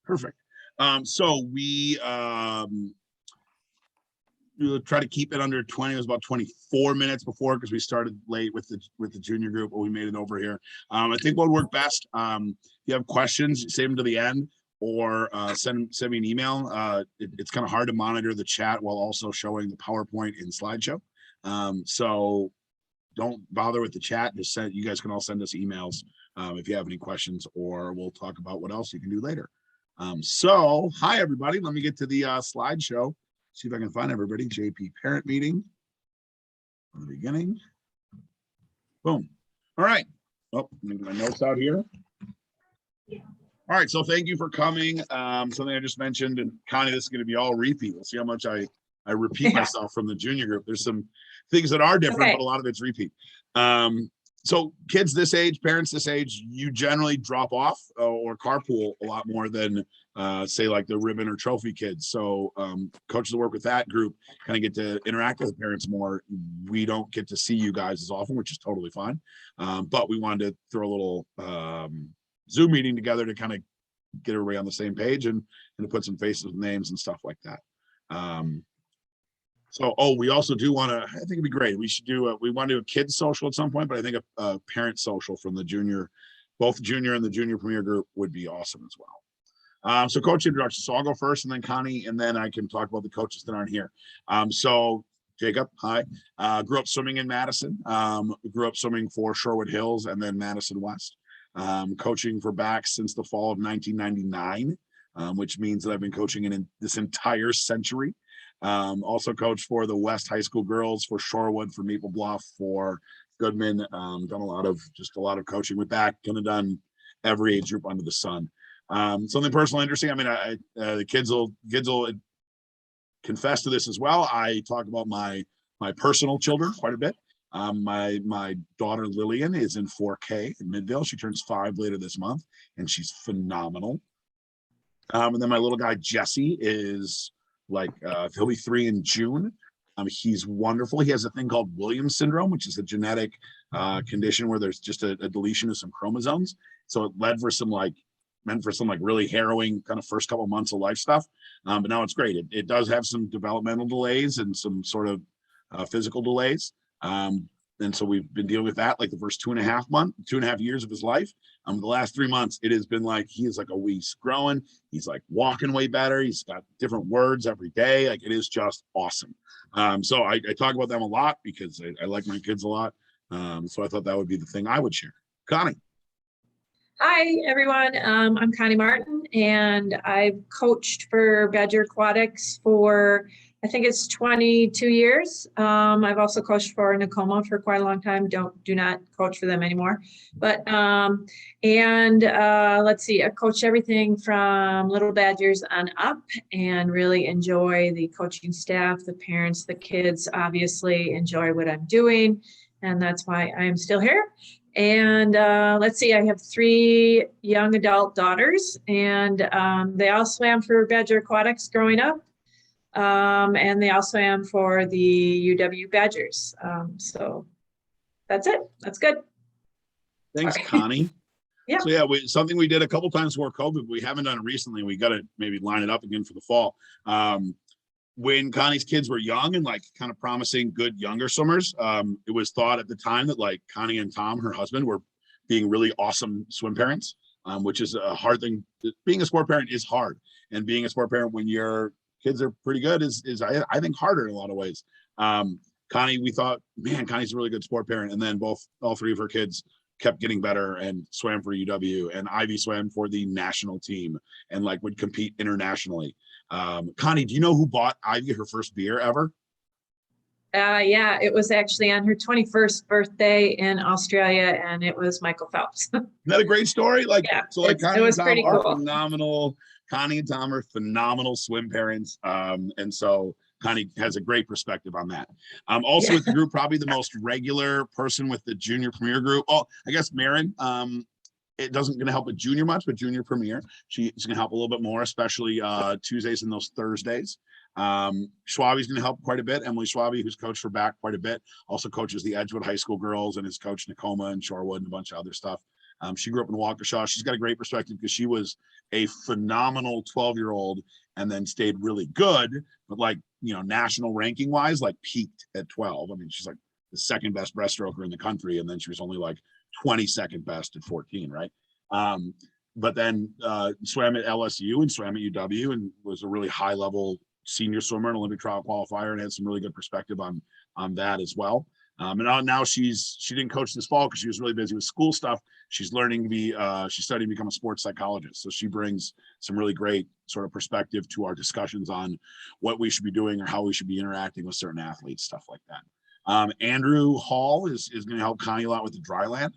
Perfect. So we'll try to keep it under 20. It was about 24 minutes before because we started late with the junior group, but we made it over here. I think what would work best, if you have questions, save them to the end or send me an email. It's kind of hard to monitor the chat while also showing the PowerPoint in slideshow. So don't bother with the chat. Just send, you guys can all send us emails if you have any questions, or we'll talk about what else you can do later. So hi everybody, let me get to the slideshow. See if I can find everybody. JP parent meeting from the beginning. Boom. All right. Oh, let me get my notes out here. All right. So thank you for coming. Something I just mentioned, and Connie, this is going to be all repeat. We'll see how much I repeat myself from the junior group. There's some things that are different, but a lot of it's repeat. So kids this age, parents this age, you generally drop off or carpool a lot more than say like the ribbon or trophy kids. So coaches that work with that group kind of get to interact with the parents more. We don't get to see you guys as often, which is totally fine. But we wanted to throw a little Zoom meeting together to kind of get everybody on the same page and to put some faces with names and stuff like that. So, we also do want to, I think it'd be great. We should do, we want to do a kids social at some point, but I think a parent social from the junior, both junior and the junior premier group would be awesome as well. So coach introduction. So I'll go first and then Connie, and then I can talk about the coaches that aren't here. So Jacob, hi. Grew up swimming in Madison. Grew up swimming for Shorewood Hills and then Madison West. Coaching for back since the fall of 1999, which means that I've been coaching in this entire century. Also coached for the West High School girls, for Shorewood, for Maple Bluff, for Goodman. Done a lot of coaching with that. Kind of done every age group under the sun. Something personal, interesting. I mean, the kids will confess to this as well. I talk about my personal children quite a bit. My daughter Lillian is in 4K in Midvale. She turns 5 later this month, and she's phenomenal. And then my little guy Jesse is he'll be 3 in June. He's wonderful. He has a thing called Williams syndrome, which is a genetic condition where there's just a deletion of some chromosomes. So it meant for some really harrowing kind of first couple of months of life stuff. But now it's great. It does have some developmental delays and some sort of physical delays. And so we've been dealing with that like the first 2.5 years of his life. The last 3 months, it has been like he is like he's growing. He's like walking way better. He's got different words every day. Like it is just awesome. So I talk about them a lot because I like my kids a lot. So I thought that would be the thing I would share. Connie. Hi, everyone. I'm Connie Martin, and I've coached for Badger Aquatics for, I think it's 22 years. I've also coached for Nakoma for quite a long time. Do not coach for them anymore. But, let's see, I've coached everything from little Badgers on up and really enjoy the coaching staff, the parents, the kids obviously enjoy what I'm doing. And that's why I'm still here. And let's see, I have 3 young adult daughters, and they all swam for Badger Aquatics growing up. And they all swam for the UW Badgers. So that's it. That's good. Thanks, Connie. Yeah. So yeah, something we did a couple times before COVID, but we haven't done it recently. We got to maybe line it up again for the fall. When Connie's kids were young and like kind of promising good younger swimmers, it was thought at the time that like Connie and Tom, her husband, were being really awesome swim parents, which is a hard thing. Being a sport parent is hard, and being a sport parent when your kids are pretty good is I think harder in a lot of ways. Connie, we thought, man, Connie's a really good sport parent, and then all 3 of her kids kept getting better and swam for UW, and Ivy swam for the national team and like would compete internationally. Connie, do you know who bought Ivy her first beer ever? Yeah, it was actually on her 21st birthday in Australia, and it was Michael Phelps. Isn't that a great story? Like, yeah, so like Connie and Tom are phenomenal. Connie and Tom are phenomenal swim parents. And so Connie has a great perspective on that. Also with the group, probably the most regular person with the junior premier group. Oh, I guess Marin, it doesn't going to help with junior much, but junior premier, she's going to help a little bit more, especially Tuesdays and those Thursdays. Schwabi's going to help quite a bit. Emily Schwabi, who's coached for back quite a bit, also coaches the Edgewood High School girls and has coached Nakoma and Shorewood and a bunch of other stuff. She grew up in Waukesha. She's got a great perspective because she was a phenomenal 12-year-old and then stayed really good, but like, national ranking wise, like peaked at 12. I mean, she's like the second best breaststroker in the country. And then she was only like 22nd best at 14, right? But then swam at LSU and swam at UW and was a really high level senior swimmer and Olympic trial qualifier and had some really good perspective on that as well. And now she didn't coach this fall because she was really busy with school stuff. She's learning to be, she's studying to become a sports psychologist. So she brings some really great sort of perspective to our discussions on what we should be doing or how we should be interacting with certain athletes, stuff like that. Andrew Hall is going to help Connie a lot with the DRYLAND,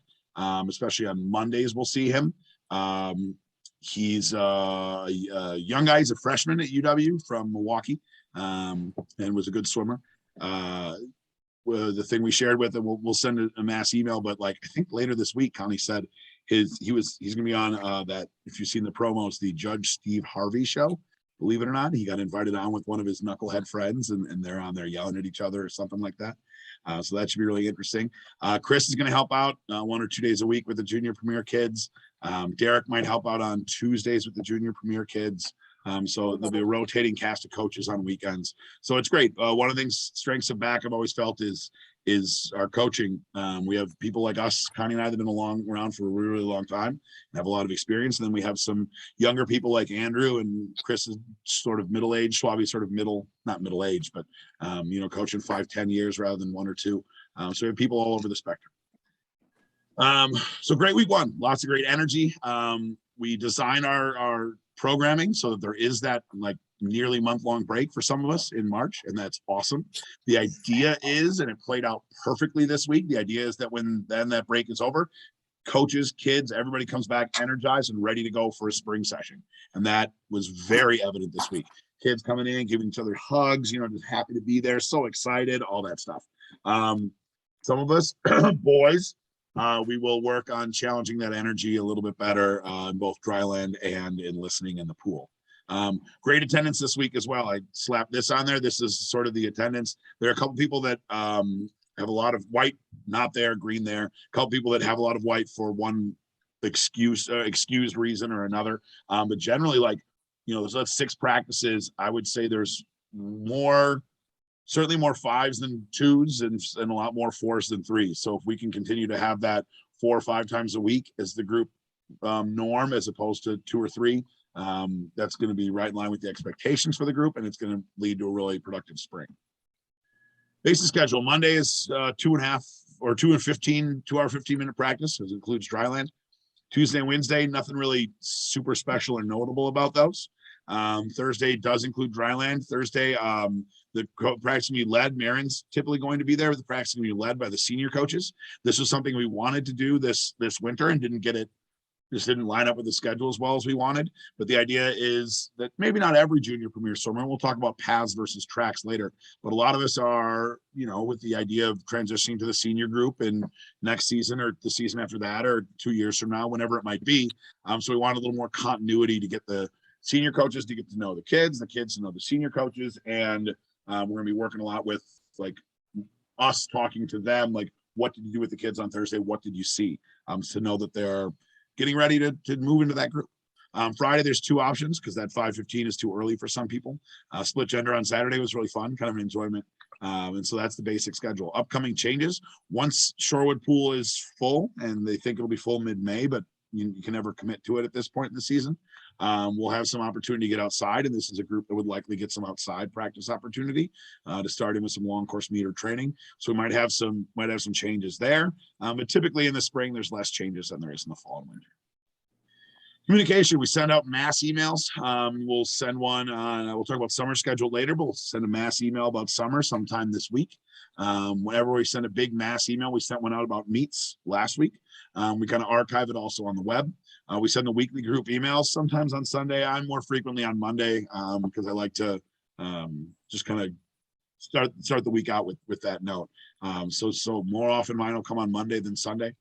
especially on Mondays. We'll see him. He's a young guy. He's a freshman at UW from Milwaukee, and was a good swimmer. The thing we shared with him, we'll send a mass email, but like I think later this week, Connie said he's gonna be on that, if you've seen the promos, the Judge Steve Harvey show. Believe it or not, he got invited on with one of his knucklehead friends, and they're on there yelling at each other or something like that. So that should be really interesting. Chris is going to help out 1 or 2 days a week with the junior premier kids. Derek might help out on Tuesdays with the junior premier kids. So there'll be a rotating cast of coaches on weekends. So it's great. One of the things, strengths of back, I've always felt is our coaching. We have people like us, Connie and I, that have been around for a really, really long time and have a lot of experience. And then we have some younger people like Andrew, and Chris is sort of middle-aged, Schwabi's sort of not middle-aged, but, coaching 5-10 years rather than 1 or 2. So we have people all over the spectrum. So great week 1, lots of great energy. We design our programming so that there is that like nearly month-long break for some of us in March, and that's awesome. The idea is, and it played out perfectly this week, the idea is that when then that break is over, coaches, kids, everybody comes back energized and ready to go for a spring session. And that was very evident this week. Kids coming in, giving each other hugs, just happy to be there, so excited, all that stuff. Some of us boys, we will work on challenging that energy a little bit better in both DRYLAND and in listening in the pool. Great attendance this week as well. I slapped this on there. This is sort of the attendance. There are a couple people that have a lot of white, not there, green there. A couple people that have a lot of white for one excused reason or another. But generally, like, there's 6 practices. I would say there's certainly more 5s than 2s and a lot more 4s than 3s. So if we can continue to have that 4 or 5 times a week as the group norm, as opposed to 2 or 3, that's going to be right in line with the expectations for the group, and it's going to lead to a really productive spring. Basic schedule: Monday is 2.5 or 2 and 15, 2 hour 15-minute practice, as it includes DRYLAND. Tuesday and Wednesday, nothing really super special or notable about those. Thursday does include DRYLAND. Thursday, the practice will be led. Marin's typically going to be there, but the practice will be led by the senior coaches. This was something we wanted to do this winter and didn't get it. Just didn't line up with the schedule as well as we wanted. But the idea is that maybe not every junior premier swimmer, and we'll talk about paths versus tracks later, but a lot of us are, with the idea of transitioning to the senior group in next season or the season after that, or 2 years from now, whenever it might be. So we want a little more continuity to get the senior coaches to get to know the kids to know the senior coaches. And we're going to be working a lot with like us talking to them, like, what did you do with the kids on Thursday? What did you see? To know that they're getting ready to move into that group. Friday, there's 2 options because that 5:15 is too early for some people. Split gender on Saturday was really fun, kind of an enjoyment. And so that's the basic schedule. Upcoming changes: once Shorewood Pool is full, and they think it'll be full mid-May, but you can never commit to it at this point in the season. We'll have some opportunity to get outside, and this is a group that would likely get some outside practice opportunity to start in with some long course meter training. So we might have some changes there. But typically in the spring, there's less changes than there is in the fall and winter. Communication: we send out mass emails. We'll send one we'll talk about summer schedule later, but we'll send a mass email about summer sometime this week. Whenever we send a big mass email, we sent one out about meets last week. We kind of archive it also on the web. We send the weekly group emails sometimes on Sunday. I'm more frequently on Monday because I like to just kind of start the week out with that note. So more often mine will come on Monday than Sunday.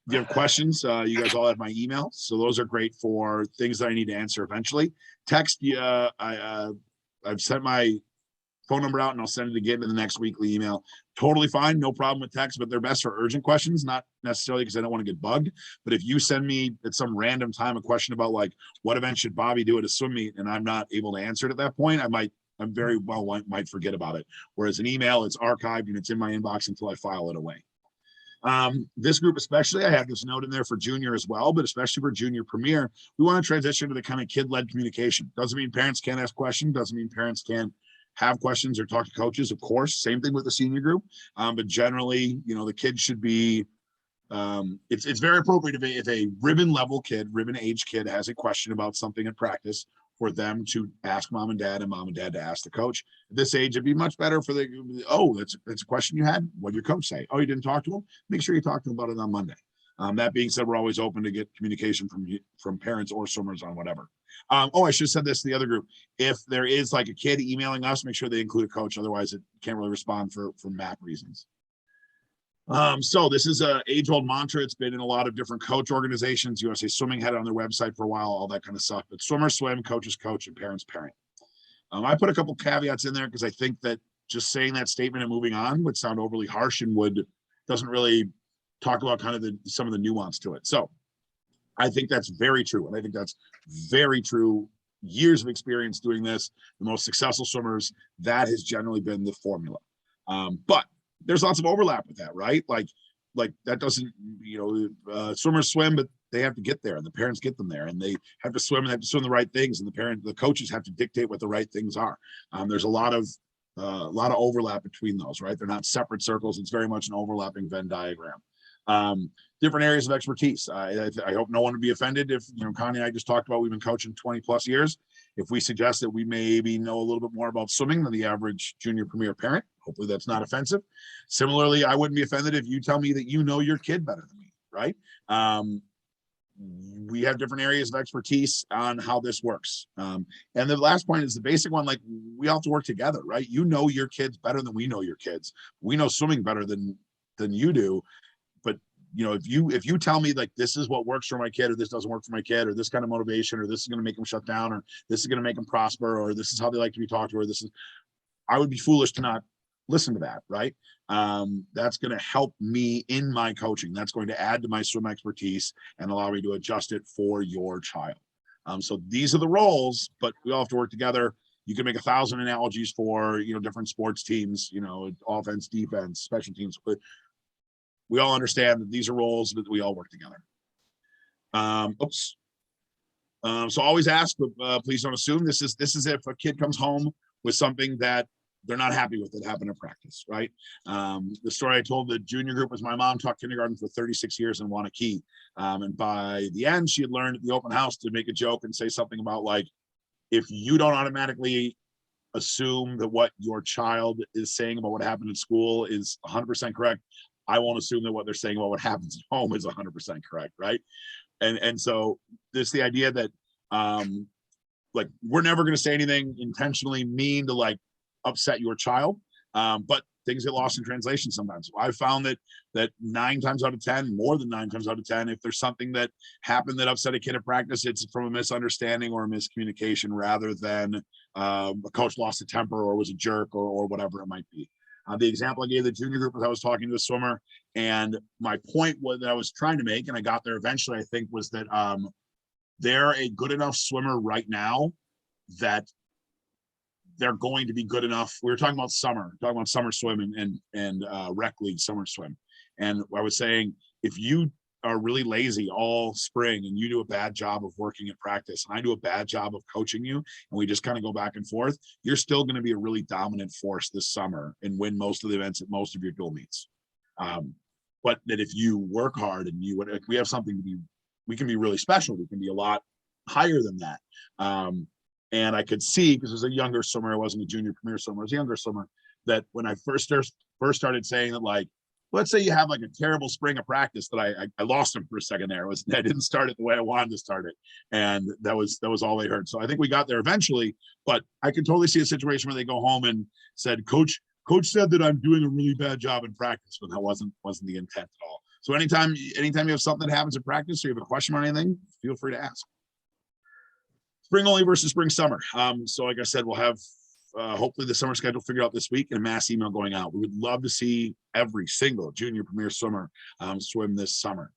If you have questions, you guys all have my email. So those are great for things that I need to answer eventually. Text, I've sent my phone number out and I'll send it again in the next weekly email. Totally fine. No problem with text, but they're best for urgent questions, not necessarily because I don't want to get bugged. But if you send me at some random time a question about like, what event should Bobby do at a swim meet? And I'm not able to answer it at that point, I'm very well might forget about it. Whereas an email, it's archived and it's in my inbox until I file it away. This group especially, I have this note in there for junior as well, but especially for junior premier, we want to transition to the kind of kid-led communication. Doesn't mean parents can't ask questions, doesn't mean parents can't have questions or talk to coaches, of course. Same thing with the senior group. But generally, you know, the kids should be, it's very appropriate if a ribbon level kid, ribbon age kid has a question about something in practice, for them to ask mom and dad to ask the coach. At this age, it'd be much better for that's a question you had. What did your coach say? Oh, you didn't talk to him? Make sure you talk to him about it on Monday. That being said, we're always open to get communication from parents or swimmers on whatever. I should have said this to the other group. If there is like a kid emailing us, make sure they include a coach. Otherwise, it can't really respond for map reasons. So this is a age-old mantra. It's been in a lot of different coach organizations. USA Swimming had it on their website for a while, all that kind of stuff. But swimmers swim, coaches coach, and parents parent. I put a couple caveats in there because I think that just saying that statement and moving on would sound overly harsh and doesn't really talk about kind of some of the nuance to it. So I think that's very true. And I think that's very true. Years of experience doing this, the most successful swimmers, that has generally been the formula. But there's lots of overlap with that, right? Like that doesn't, swimmers swim, but they have to get there and the parents get them there and they have to swim and they have to swim the right things. And the coaches have to dictate what the right things are. There's a lot of overlap between those, right? They're not separate circles. It's very much an overlapping Venn diagram. Different areas of expertise. I hope no one would be offended if, Connie and I just talked about, we've been coaching 20 plus years. If we suggest that we maybe know a little bit more about swimming than the average junior premier parent, hopefully that's not offensive. Similarly, I wouldn't be offended if you tell me that you know your kid better than me, right? We have different areas of expertise on how this works. And the last point is the basic one, like we all have to work together, right? You know your kids better than we know your kids. We know swimming better than you do. But if you tell me like this is what works for my kid, or this doesn't work for my kid, or this kind of motivation, or this is going to make them shut down, or this is going to make them prosper, or this is how they like to be talked to, or I would be foolish to not listen to that, right? That's going to help me in my coaching. That's going to add to my swim expertise and allow me to adjust it for your child. So these are the roles, but we all have to work together. You can make 1,000 analogies for, different sports teams, offense, defense, special teams, but we all understand that these are roles that we all work together. So always ask, but please don't assume. This is if a kid comes home with something that they're not happy with that happened in practice, right? The story I told the junior group was my mom taught kindergarten for 36 years in Wanakee. And by the end, she had learned at the open house to make a joke and say something about like, if you don't automatically assume that what your child is saying about what happened in school is 100% correct, I won't assume that what they're saying about what happens at home is 100% correct, right? And so there's the idea that like we're never going to say anything intentionally mean to like upset your child, but things get lost in translation sometimes. I've found that 9 times out of 10, more than 9 times out of 10, if there's something that happened that upset a kid at practice, it's from a misunderstanding or a miscommunication rather than a coach lost a temper or was a jerk or whatever it might be. The example I gave the junior group was I was talking to a swimmer, and my point that I was trying to make, and I got there eventually, I think, was that they're a good enough swimmer right now that they're going to be good enough. We were talking about summer swim and rec league summer swim. And I was saying, if you are really lazy all spring and you do a bad job of working at practice and I do a bad job of coaching you and we just kind of go back and forth, you're still going to be a really dominant force this summer and win most of the events at most of your dual meets. But that if you work hard and we have something we can be really special. We can be a lot higher than that. And I could see, because as a younger swimmer, I wasn't a junior premier swimmer, I was a younger swimmer, that when I first started saying that, like, let's say you have like a terrible spring of practice that I lost him for a second there. I didn't start it the way I wanted to start it. And that was all they heard. So I think we got there eventually, but I could totally see a situation where they go home and said, Coach said that I'm doing a really bad job in practice, but that wasn't the intent at all. So anytime you have something that happens in practice or you have a question on anything, feel free to ask. Spring only versus spring summer. So like I said, we'll have hopefully the summer schedule figured out this week and a mass email going out. We would love to see every single junior premier swimmer swim this summer.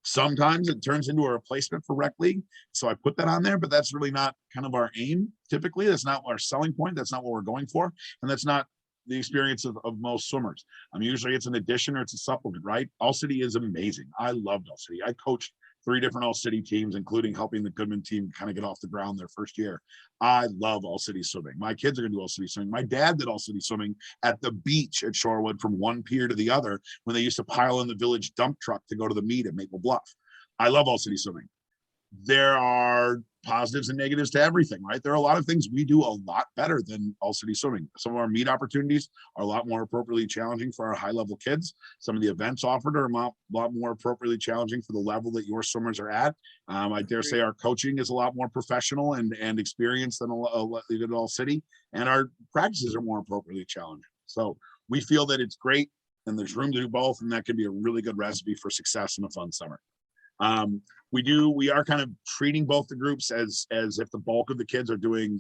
Sometimes it turns into a replacement for rec league. So I put that on there, but that's really not kind of our aim. Typically, that's not our selling point. That's not what we're going for. And that's not the experience of most swimmers. Usually it's an addition or it's a supplement, right? All City is amazing. I loved All City. I coached 3 different All City teams, including helping the Goodman team kind of get off the ground their first year. I love All City swimming. My kids are going to do All City swimming. My dad did All City swimming at the beach at Shorewood from one pier to the other when they used to pile in the village dump truck to go to the meet at Maple Bluff. I love All City swimming. There are positives and negatives to everything, right? There are a lot of things we do a lot better than All City swimming. Some of our meet opportunities are a lot more appropriately challenging for our high level kids. Some of the events offered are a lot more appropriately challenging for the level that your swimmers are at. I dare say our coaching is a lot more professional and experienced than All City, and our practices are more appropriately challenging. So we feel that it's great and there's room to do both, and that can be a really good recipe for success in a fun summer. We are kind of treating both the groups as if the bulk of the kids are doing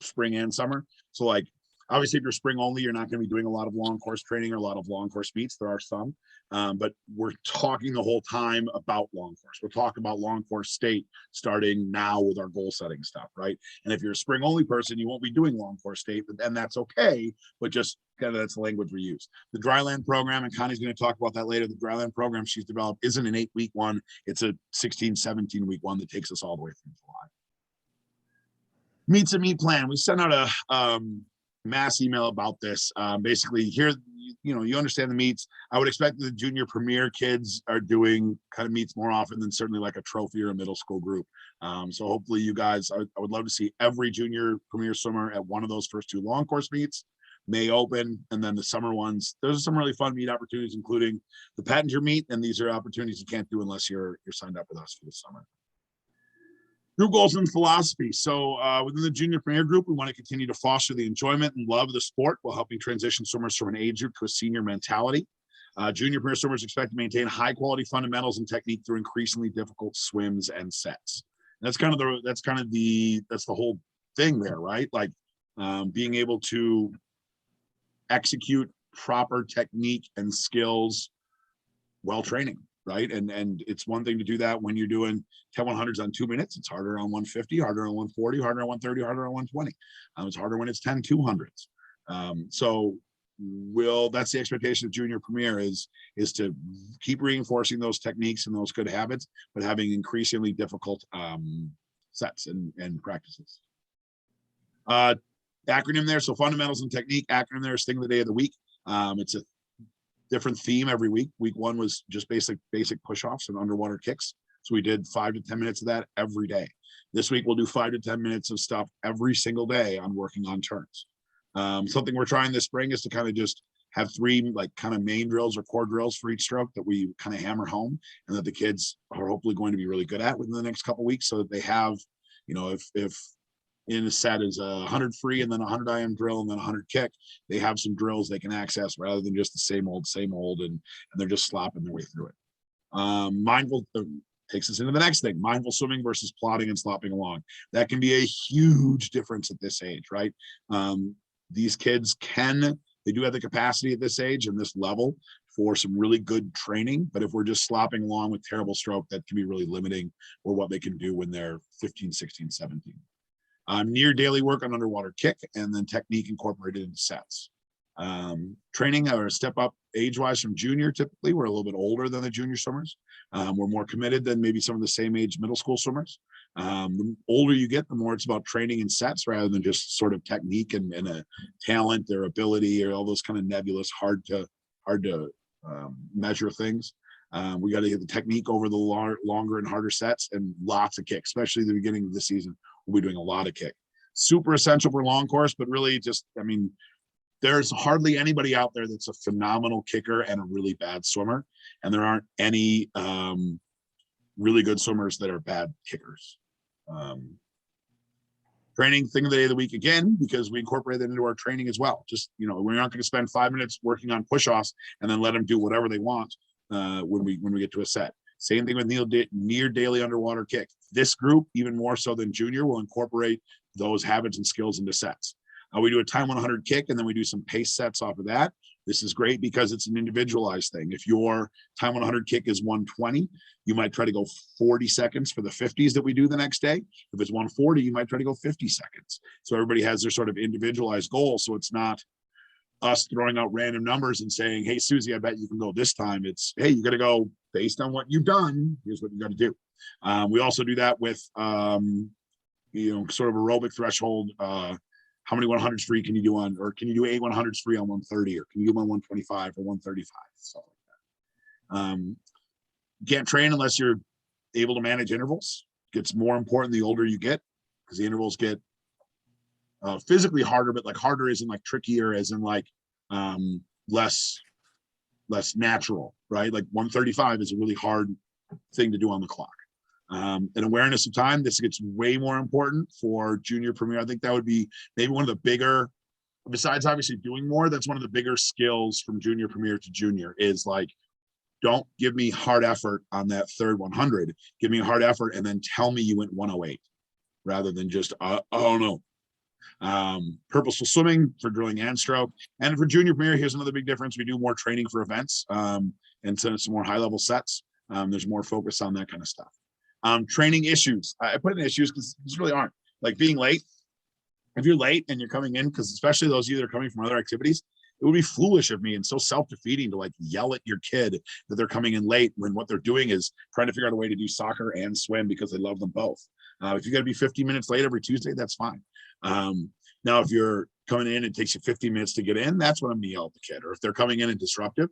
spring and summer. So like, obviously if you're spring only, you're not going to be doing a lot of long course training or a lot of long course meets. There are some, but we're talking the whole time about long course. We'll talk about long course state starting now with our goal setting stuff, right? And if you're a spring only person, you won't be doing long course state, and that's okay, but just kind of that's the language we use. The DRYLAND program, and Connie's going to talk about that later, the DRYLAND program she's developed isn't an 8-week one. It's a 16, 17-week one that takes us all the way through July. Meets and meet plan. We sent out a mass email about this. Basically here, you understand the meets. I would expect the junior premier kids are doing kind of meets more often than certainly like a trophy or a middle school group. So hopefully you guys, I would love to see every junior premier swimmer at one of those first 2 long course meets. May open, and then the summer ones. Those are some really fun meet opportunities, including the Pattinger meet, and these are opportunities you can't do unless you're signed up with us for the summer. Group goals and philosophy. So within the junior premier group, we want to continue to foster the enjoyment and love of the sport while helping transition swimmers from an age group to a senior mentality. Junior premier swimmers expect to maintain high quality fundamentals and technique through increasingly difficult swims and sets. And that's the whole thing there, right? Like being able to execute proper technique and skills while training, right? And it's one thing to do that when you're doing 10 100s on 2 minutes. It's harder on 150, harder on 140, harder on 130, harder on 120. It's harder when it's 10 200s. That's the expectation of junior premier is to keep reinforcing those techniques and those good habits, but having increasingly difficult sets and practices. Acronym there, so fundamentals and technique. Acronym there is thing of the day of the week. It's a different theme every week. Week 1 was just basic push-offs and underwater kicks. So we did 5 to 10 minutes of that every day. This week we'll do 5 to 10 minutes of stuff every single day on working on turns. Something we're trying this spring is to kind of just have 3 like kind of main drills or core drills for each stroke that we kind of hammer home and that the kids are hopefully going to be really good at within the next couple of weeks, so that they have, if in a set is 100 free and then 100 IM drill and then 100 kick, they have some drills they can access rather than just the same old, and they're just slopping their way through it. Mindful takes us into the next thing: mindful swimming versus plodding and slopping along. That can be a huge difference at this age, right? These kids they do have the capacity at this age and this level for some really good training, but if we're just slopping along with terrible stroke, that can be really limiting for what they can do when they're 15, 16, 17. Near daily work on underwater kick, and then technique incorporated into sets. Training or a step up age-wise from junior. Typically, we're a little bit older than the junior swimmers. We're more committed than maybe some of the same age middle school swimmers. The older you get, the more it's about training and sets rather than just sort of technique and a talent or ability or all those kind of nebulous, hard to measure things. We got to get the technique over the longer and harder sets and lots of kicks, especially at the beginning of the season. We'll be doing a lot of kick. Super essential for long course, but really there's hardly anybody out there that's a phenomenal kicker and a really bad swimmer. And there aren't any really good swimmers that are bad kickers. Training thing of the day of the week again, because we incorporate that into our training as well. Just, we're not going to spend 5 minutes working on push-offs and then let them do whatever they want when we get to a set. Same thing with near daily underwater kick. This group, even more so than junior, will incorporate those habits and skills into sets. We do a time 100 kick, and then we do some pace sets off of that. This is great because it's an individualized thing. If your time 100 kick is 120, you might try to go 40 seconds for the 50s that we do the next day. If it's 140, you might try to go 50 seconds. So everybody has their sort of individualized goal. So it's not us throwing out random numbers and saying, hey, Susie, I bet you can go this time. It's, hey, you got to go based on what you've done. Here's what you got to do. We also do that with, sort of aerobic threshold. How many 100s free can you do on, or can you do 8 100s free on 130, or can you do on 125 or 135, stuff like that. You can't train unless you're able to manage intervals. It gets more important the older you get, because the intervals get physically harder, but like harder isn't like trickier, as in like less natural, right? Like 135 is a really hard thing to do on the clock. And awareness of time, this gets way more important for junior premier. I think that would be maybe one of the bigger, besides obviously doing more, that's one of the bigger skills from junior premier to junior, is like, don't give me hard effort on that third 100. Give me a hard effort and then tell me you went 108, rather than just, oh no. Purposeful swimming for drilling and stroke. And for junior premier, here's another big difference. We do more training for events, and some more high level sets. There's more focus on that kind of stuff. Training issues. I put in issues because these really aren't. Like being late. If you're late and you're coming in, because especially those of you that are coming from other activities, it would be foolish of me and so self-defeating to like yell at your kid that they're coming in late when what they're doing is trying to figure out a way to do soccer and swim because they love them both. If you got to be 15 minutes late every Tuesday, that's fine. Now, if you're coming in, it takes you 15 minutes to get in, that's when I'm gonna yell at the kid. Or if they're coming in and disruptive,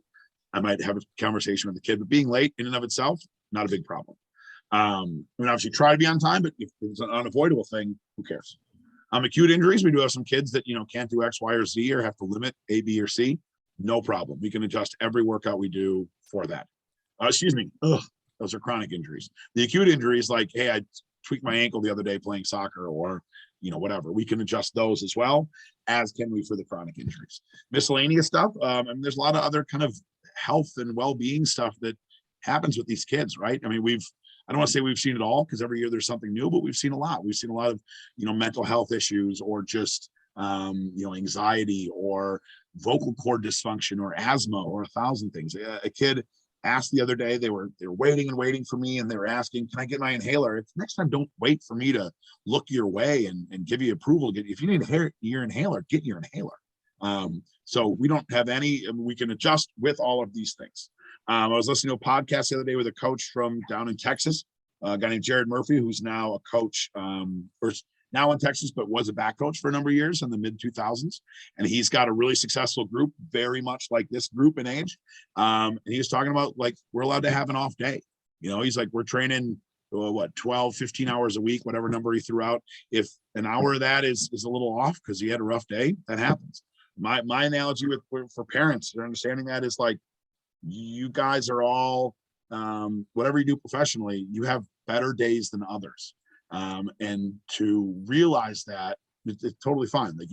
I might have a conversation with the kid. But being late in and of itself, not a big problem. I mean, obviously try to be on time, but if it's an unavoidable thing, who cares? Acute injuries, we do have some kids that, can't do X, Y, or Z, or have to limit A, B, or C. No problem. We can adjust every workout we do for that. Those are chronic injuries. The acute injuries, like, hey, I tweaked my ankle the other day playing soccer, or, whatever. We can adjust those as well, as can we for the chronic injuries. Miscellaneous stuff. And there's a lot of other kind of health and well-being stuff that happens with these kids, right? I mean, I don't want to say we've seen it all, because every year there's something new, but we've seen a lot. We've seen a lot of, mental health issues, or just, anxiety, or vocal cord dysfunction, or asthma, or 1,000 things. A kid asked the other day, they were waiting and waiting for me, and they were asking, can I get my inhaler? If next time, don't wait for me to look your way and give you approval. If you need your inhaler, get your inhaler. So we don't have any, we can adjust with all of these things. I was listening to a podcast the other day with a coach from down in Texas, a guy named Jared Murphy, who's now a coach, or now in Texas, but was a back coach for a number of years in the mid 2000s. And he's got a really successful group, very much like this group in age. And he was talking about, like, we're allowed to have an off day. He's like, we're training, 12, 15 hours a week, whatever number he threw out. If an hour of that is a little off because he had a rough day, that happens. My analogy for parents, they're understanding that is like, you guys are all, whatever you do professionally, you have better days than others. And to realize that, it's totally fine. Like,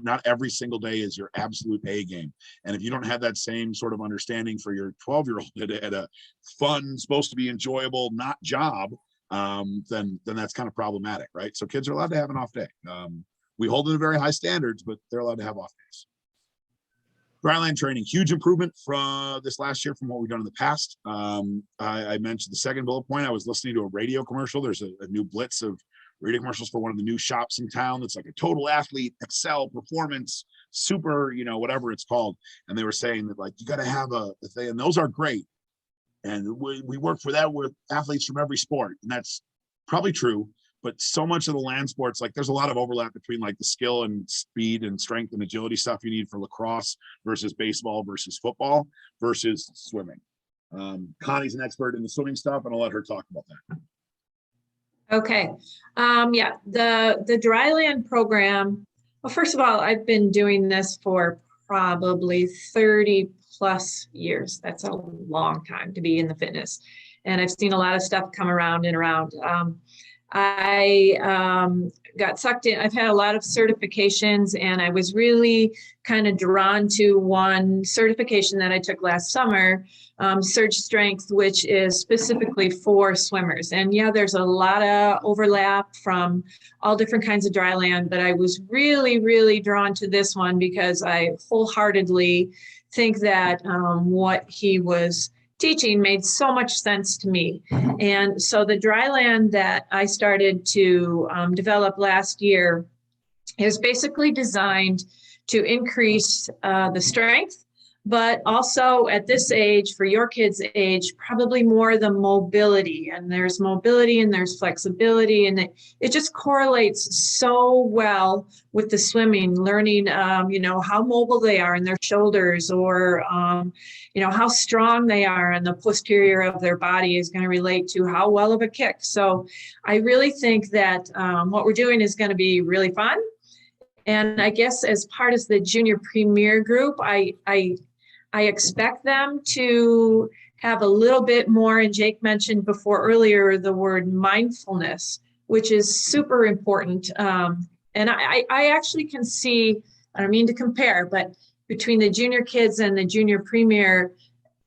not every single day is your absolute A game. And if you don't have that same sort of understanding for your 12-year-old at a fun, supposed to be enjoyable, not job, then that's kind of problematic, right? So kids are allowed to have an off day. We hold them to very high standards, but they're allowed to have off days. DRYLAND training, huge improvement from this last year from what we've done in the past. I mentioned the second bullet point. I was listening to a radio commercial. There's a new blitz of radio commercials for one of the new shops in town that's like a total athlete, excel, performance, super, whatever it's called. And they were saying that, like, you got to have a thing, and those are great. And we work for that with athletes from every sport. And that's probably true. But so much of the land sports, like, there's a lot of overlap between, like, the skill and speed and strength and agility stuff you need for lacrosse versus baseball versus football versus swimming. Connie's an expert in the swimming stuff, and I'll let her talk about that. Okay. Yeah, the DRYLAND program. Well, first of all, I've been doing this for probably 30 plus years. That's a long time to be in the fitness. And I've seen a lot of stuff come around and around. I got sucked in. I've had a lot of certifications, and I was really kind of drawn to one certification that I took last summer, Surge Strength, which is specifically for swimmers. And yeah, there's a lot of overlap from all different kinds of dry land, but I was really, really drawn to this one because I wholeheartedly think that what he was teaching made so much sense to me. And so the dry land that I started to develop last year is basically designed to increase the strength, but also at this age, for your kids' age, probably more the mobility. And there's mobility and there's flexibility, and it just correlates so well with the swimming, learning, how mobile they are in their shoulders, or, how strong they are, and the posterior of their body is going to relate to how well of a kick. So I really think that what we're doing is going to be really fun. And I guess as part of the junior premier group, I expect them to have a little bit more, and Jake mentioned before earlier the word mindfulness, which is super important. And I actually can see, I don't mean to compare, but between the junior kids and the junior premier,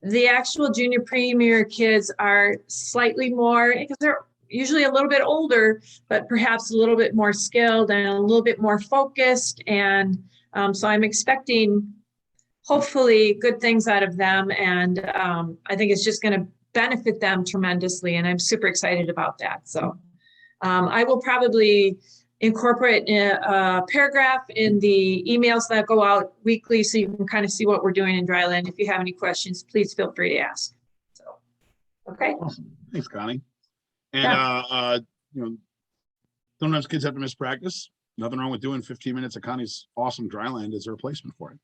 the actual junior premier kids are slightly more, because they're usually a little bit older, but perhaps a little bit more skilled and a little bit more focused. And so I'm expecting hopefully good things out of them. And I think it's just going to benefit them tremendously. And I'm super excited about that. So I will probably incorporate a paragraph in the emails that go out weekly, so you can kind of see what we're doing in Dryland. If you have any questions, please feel free to ask. So, okay. Awesome. Thanks, Connie. And, sometimes kids have to miss practice. Nothing wrong with doing 15 minutes of Connie's awesome Dryland as a replacement for it.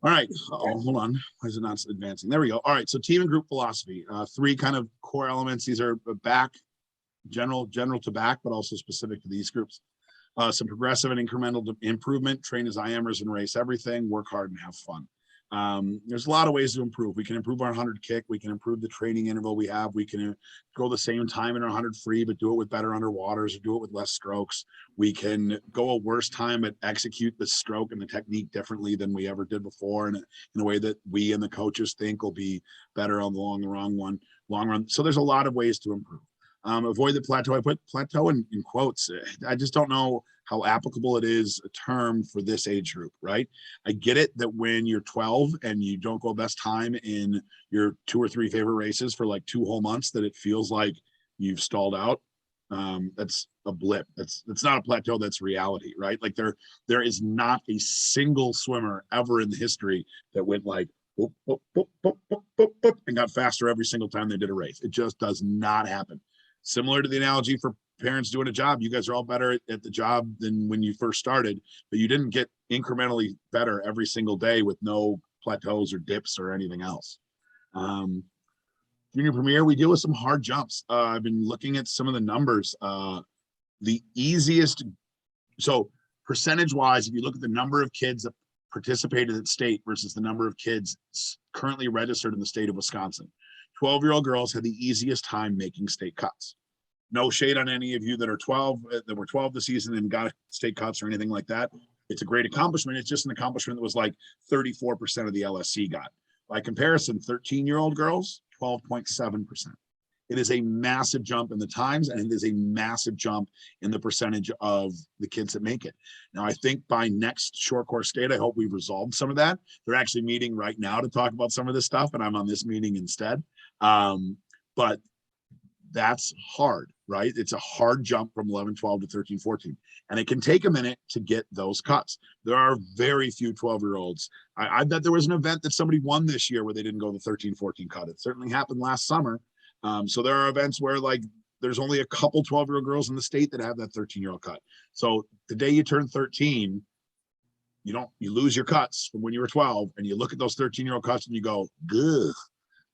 All right. Hold on. Why is it not advancing? There we go. All right. So team and group philosophy, 3 kind of core elements. These are back, general to back, but also specific to these groups. Some progressive and incremental improvement, train as IMers and race everything, work hard and have fun. There's a lot of ways to improve. We can improve our 100 kick. We can improve the training interval we have. We can go the same time in our 100 free, but do it with better underwaters, or do it with less strokes. We can go a worse time at execute the stroke and the technique differently than we ever did before, and in a way that we and the coaches think will be better on the long run. So there's a lot of ways to improve. Avoid the plateau. I put plateau in quotes. I just don't know how applicable it is, a term for this age group, right? I get it that when you're 12 and you don't go best time in your 2 or 3 favorite races for like 2 whole months, that it feels like you've stalled out. That's a blip. That's not a plateau. That's reality, right? Like there is not a single swimmer ever in the history that went like boop, boop, boop, boop, boop, boop, boop, and got faster every single time they did a race. It just does not happen. Similar to the analogy for parents doing a job, you guys are all better at the job than when you first started, but you didn't get incrementally better every single day with no plateaus or dips or anything else. Junior Premier, we deal with some hard jumps. I've been looking at some of the numbers. The easiest, so percentage wise, if you look at the number of kids that participated at state versus the number of kids currently registered in the state of Wisconsin, 12-year-old girls had the easiest time making state cuts. No shade on any of you that are 12, that were 12 this season and got state cuts or anything like that. It's a great accomplishment. It's just an accomplishment that was like 34% of the LSC got. By comparison, 13-year-old girls, 12.7%. It is a massive jump in the times, and it is a massive jump in the percentage of the kids that make it. Now, I think by next short course state, I hope we've resolved some of that. They're actually meeting right now to talk about some of this stuff, and I'm on this meeting instead. But that's hard, right? It's a hard jump from 11, 12 to 13, 14. And it can take a minute to get those cuts. There are very few 12-year-olds. I bet there was an event that somebody won this year where they didn't go the 13, 14 cut. It certainly happened last summer. So there are events where like there's only a couple 12-year-old girls in the state that have that 13-year-old cut. So the day you turn 13, you lose your cuts from when you were 12, and you look at those 13-year-old cuts and you go, good,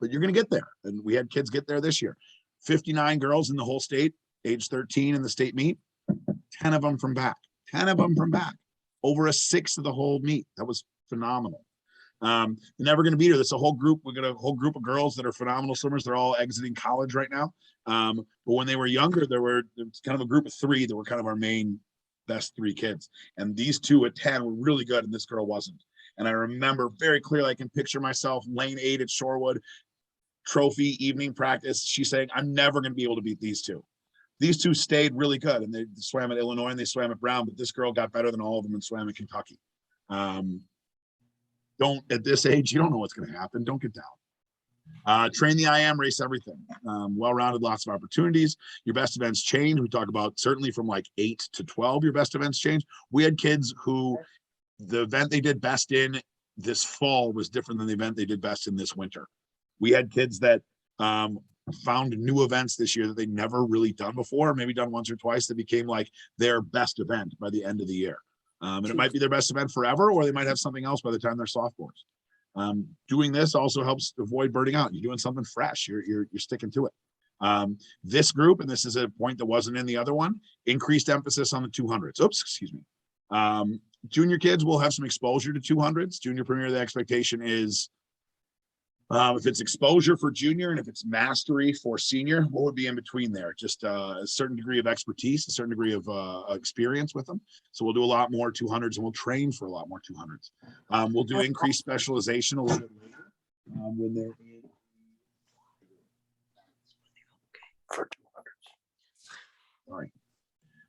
but you're going to get there. And we had kids get there this year. 59 girls in the whole state, age 13 in the state meet, 10 of them from back, over a 1/6 of the whole meet. That was phenomenal. You're never going to beat her. That's a whole group. We got a whole group of girls that are phenomenal swimmers. They're all exiting college right now. But when they were younger, there was kind of a group of three that were kind of our main best three kids. And these two at 10 were really good, and this girl wasn't. And I remember very clearly, I can picture myself lane 8 at Shorewood, trophy evening practice. She's saying, I'm never going to be able to beat these two. These two stayed really good, and they swam at Illinois and they swam at Brown, but this girl got better than all of them and swam at Kentucky. Don't, at this age, you don't know what's going to happen. Don't get down. Train the IM, race everything. Well-rounded, lots of opportunities. Your best events change. We talk about certainly from like 8 to 12, your best events change. We had kids who the event they did best in this fall was different than the event they did best in this winter. We had kids that found new events this year that they never really done before, maybe done once or twice, that became like their best event by the end of the year. And it might be their best event forever, or they might have something else by the time they're sophomores. Doing this also helps avoid burning out. You're doing something fresh. You're sticking to it. This group, and this is a point that wasn't in the other one, increased emphasis on the 200s. Oops, excuse me. Junior kids will have some exposure to 200s. Junior premier, the expectation is if it's exposure for junior and if it's mastery for senior, what would be in between there? Just a certain degree of expertise, a certain degree of experience with them. So we'll do a lot more 200s and we'll train for a lot more 200s. We'll do increased specialization a little bit later when they're in for 200s.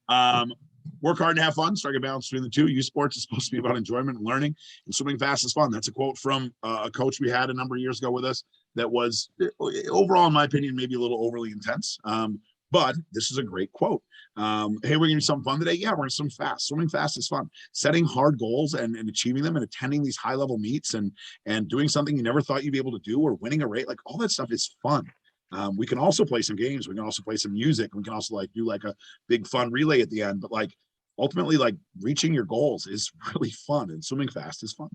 Sorry. Work hard and have fun. Strike a balance between the two. Youth sports is supposed to be about enjoyment and learning, and swimming fast is fun. That's a quote from a coach we had a number of years ago with us that was overall, in my opinion, maybe a little overly intense. But this is a great quote. Hey, we're going to do something fun today. Yeah, we're going to swim fast. Swimming fast is fun. Setting hard goals and achieving them and attending these high level meets and doing something you never thought you'd be able to do, or winning a race, like all that stuff is fun. We can also play some games. We can also play some music. We can also like do like a big fun relay at the end, but like ultimately, like reaching your goals is really fun, and swimming fast is fun.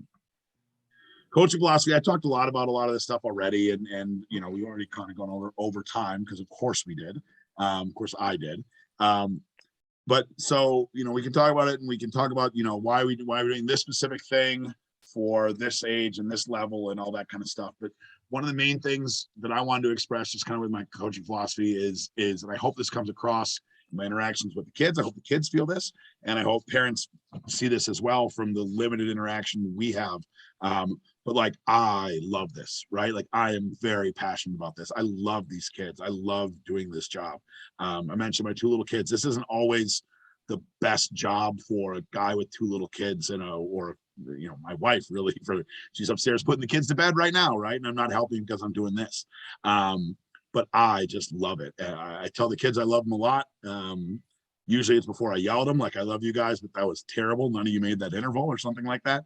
Coaching philosophy, I talked a lot about a lot of this stuff already, and you know, we already kind of gone over time because of course we did. Of course I did. But so, you know, we can talk about it, and we can talk about, you know, why we're doing this specific thing for this age and this level and all that kind of stuff. But one of the main things that I wanted to express just kind of with my coaching philosophy is, and I hope this comes across my interactions with the kids. I hope the kids feel this, and I hope parents see this as well from the limited interaction we have. But like, I love this, right? Like, I am very passionate about this. I love these kids. I love doing this job. I mentioned my 2 little kids. This isn't always the best job for a guy with 2 little kids and or you know, my wife really, she's upstairs putting the kids to bed right now, right? And I'm not helping because I'm doing this. But I just love it. I tell the kids I love them a lot. Usually it's before I yell at them, like, I love you guys, but that was terrible. None of you made that interval or something like that.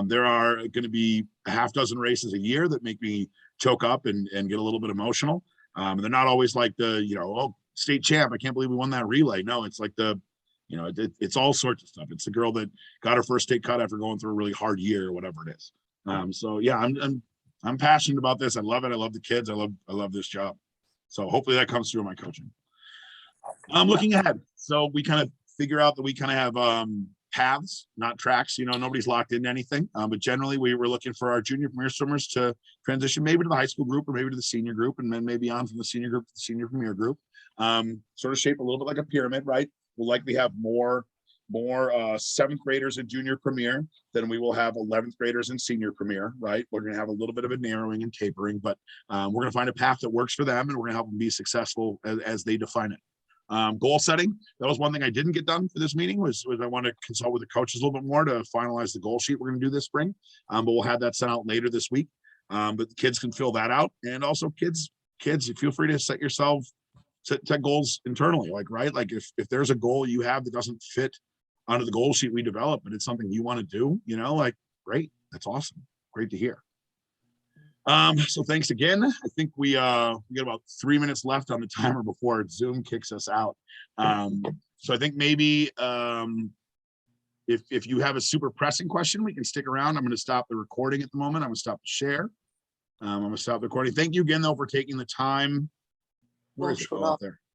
There are going to be a half dozen races a year that make me choke up and get a little bit emotional. They're not always like the, you know, oh, state champ, I can't believe we won that relay. No, it's like the, you know, it's all sorts of stuff. It's the girl that got her first state cut after going through a really hard year or whatever it is. So yeah, I'm passionate about this. I love it. I love the kids. I love this job. So hopefully that comes through in my coaching. I'm looking ahead. So we kind of figure out that we kind of have paths, not tracks. You know, nobody's locked into anything. But generally we were looking for our junior premier swimmers to transition maybe to the high school group or maybe to the senior group, and then maybe on from the senior group to the senior premier group. Sort of shape a little bit like a pyramid, right? We'll likely have more 7th graders in junior premier than we will have 11th graders in senior premier, right? We're going to have a little bit of a narrowing and tapering, but we're going to find a path that works for them, and we're going to help them be successful as they define it. Goal setting, that was one thing I didn't get done for this meeting, was I want to consult with the coaches a little bit more to finalize the goal sheet we're going to do this spring, but we'll have that sent out later this week. But the kids can fill that out, and also kids, feel free to set goals internally, like, right? Like if there's a goal you have that doesn't fit onto the goal sheet we develop, but it's something you want to do, you know, like, great, that's awesome, great to hear. So thanks again. I think we got about 3 minutes left on the timer before Zoom kicks us out. So I think maybe if you have a super pressing question, we can stick around. I'm going to stop the recording at the moment. I'm going to stop the share. I'm going to stop the recording. Thank you again, though, for taking the time. Where is it out there?